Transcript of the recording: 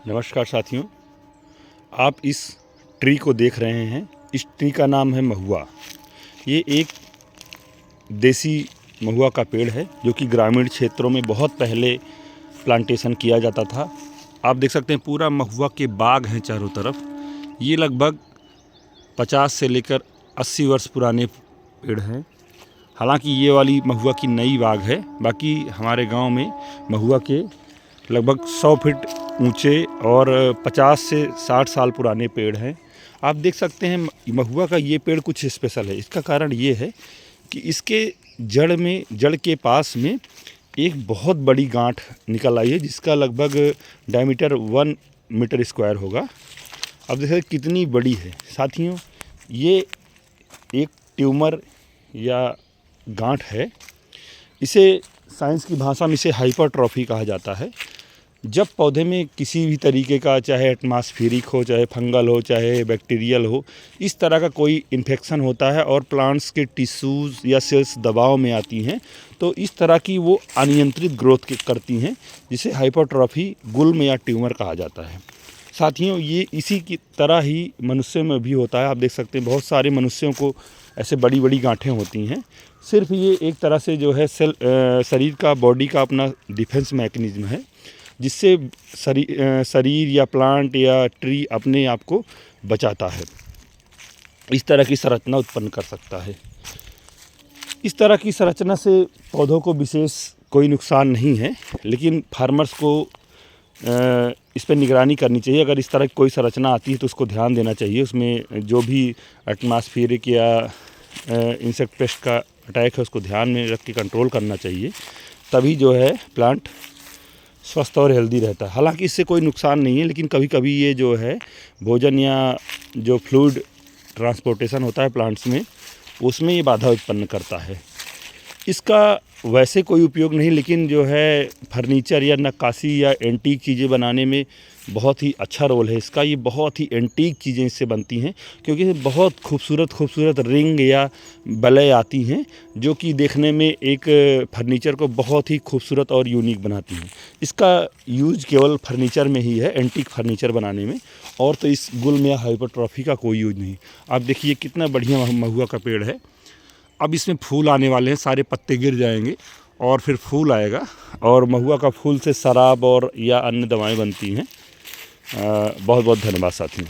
नमस्कार साथियों, आप इस ट्री को देख रहे हैं। इस ट्री का नाम है महुआ। ये एक देसी महुआ का पेड़ है जो कि ग्रामीण क्षेत्रों में बहुत पहले प्लांटेशन किया जाता था। आप देख सकते हैं पूरा महुआ के बाग हैं चारों तरफ। ये लगभग 50 से लेकर 80 वर्ष पुराने पेड़ हैं। हालांकि ये वाली महुआ की नई बाग है, बाकी हमारे गांव में महुआ के लगभग 100 फीट ऊंचे और 50 से 60 साल पुराने पेड़ हैं। आप देख सकते हैं महुआ का ये पेड़ कुछ स्पेशल है। इसका कारण ये है कि इसके जड़ के पास में एक बहुत बड़ी गांठ निकल आई है जिसका लगभग डायमीटर 1 मीटर स्क्वायर होगा। अब देखिए कितनी बड़ी है साथियों। ये एक ट्यूमर या गांठ है। इसे साइंस की भाषा में इसे हाइपरट्रॉफी कहा जाता है। जब पौधे में किसी भी तरीके का, चाहे एटमॉस्फेरिक हो, चाहे फंगल हो, चाहे बैक्टीरियल हो, इस तरह का कोई इन्फेक्शन होता है और प्लांट्स के टिश्यूज़ या सेल्स दबाव में आती हैं, तो इस तरह की वो अनियंत्रित ग्रोथ करती हैं, जिसे हाइपरट्रॉफी, गुल्म या ट्यूमर कहा जाता है। साथियों, ये इसी की तरह ही मनुष्य में भी होता है। आप देख सकते हैं बहुत सारे मनुष्यों को ऐसे बड़ी बड़ी गांठें होती हैं। सिर्फ ये एक तरह से जो है शरीर का, बॉडी का अपना डिफेंस मैकेनिज्म है, जिससे शरीर या प्लांट या ट्री अपने आप को बचाता है। इस तरह की संरचना उत्पन्न कर सकता है। इस तरह की संरचना से पौधों को विशेष कोई नुकसान नहीं है, लेकिन फार्मर्स को इस पर निगरानी करनी चाहिए। अगर इस तरह की कोई संरचना आती है तो उसको ध्यान देना चाहिए। उसमें जो भी एटमॉस्फेरिक या इंसेक्ट पेस्ट का अटैक है उसको ध्यान में रख के कंट्रोल करना चाहिए, तभी जो है प्लांट स्वस्थ और हेल्दी रहता है। हालांकि इससे कोई नुकसान नहीं है, लेकिन कभी कभी ये जो है भोजन या जो फ्लूइड ट्रांसपोर्टेशन होता है प्लांट्स में, उसमें ये बाधा उत्पन्न करता है। इसका वैसे कोई उपयोग नहीं, लेकिन जो है फर्नीचर या नक्काशी या एंटीक चीज़ें बनाने में बहुत ही अच्छा रोल है इसका। ये बहुत ही एंटीक चीज़ें इससे बनती हैं, क्योंकि बहुत खूबसूरत रिंग या बलय आती हैं जो कि देखने में एक फर्नीचर को बहुत ही खूबसूरत और यूनिक बनाती हैं। इसका यूज केवल फर्नीचर में ही है, एंटीक फर्नीचर बनाने में, और तो इस गुल्म या हाइपरट्रॉफी का कोई यूज नहीं। आप देखिए कितना बढ़िया महुआ का पेड़ है। अब इसमें फूल आने वाले हैं, सारे पत्ते गिर जाएंगे और फिर फूल आएगा, और महुआ का फूल से शराब और या अन्य दवाएं बनती हैं। बहुत बहुत धन्यवाद साथियों।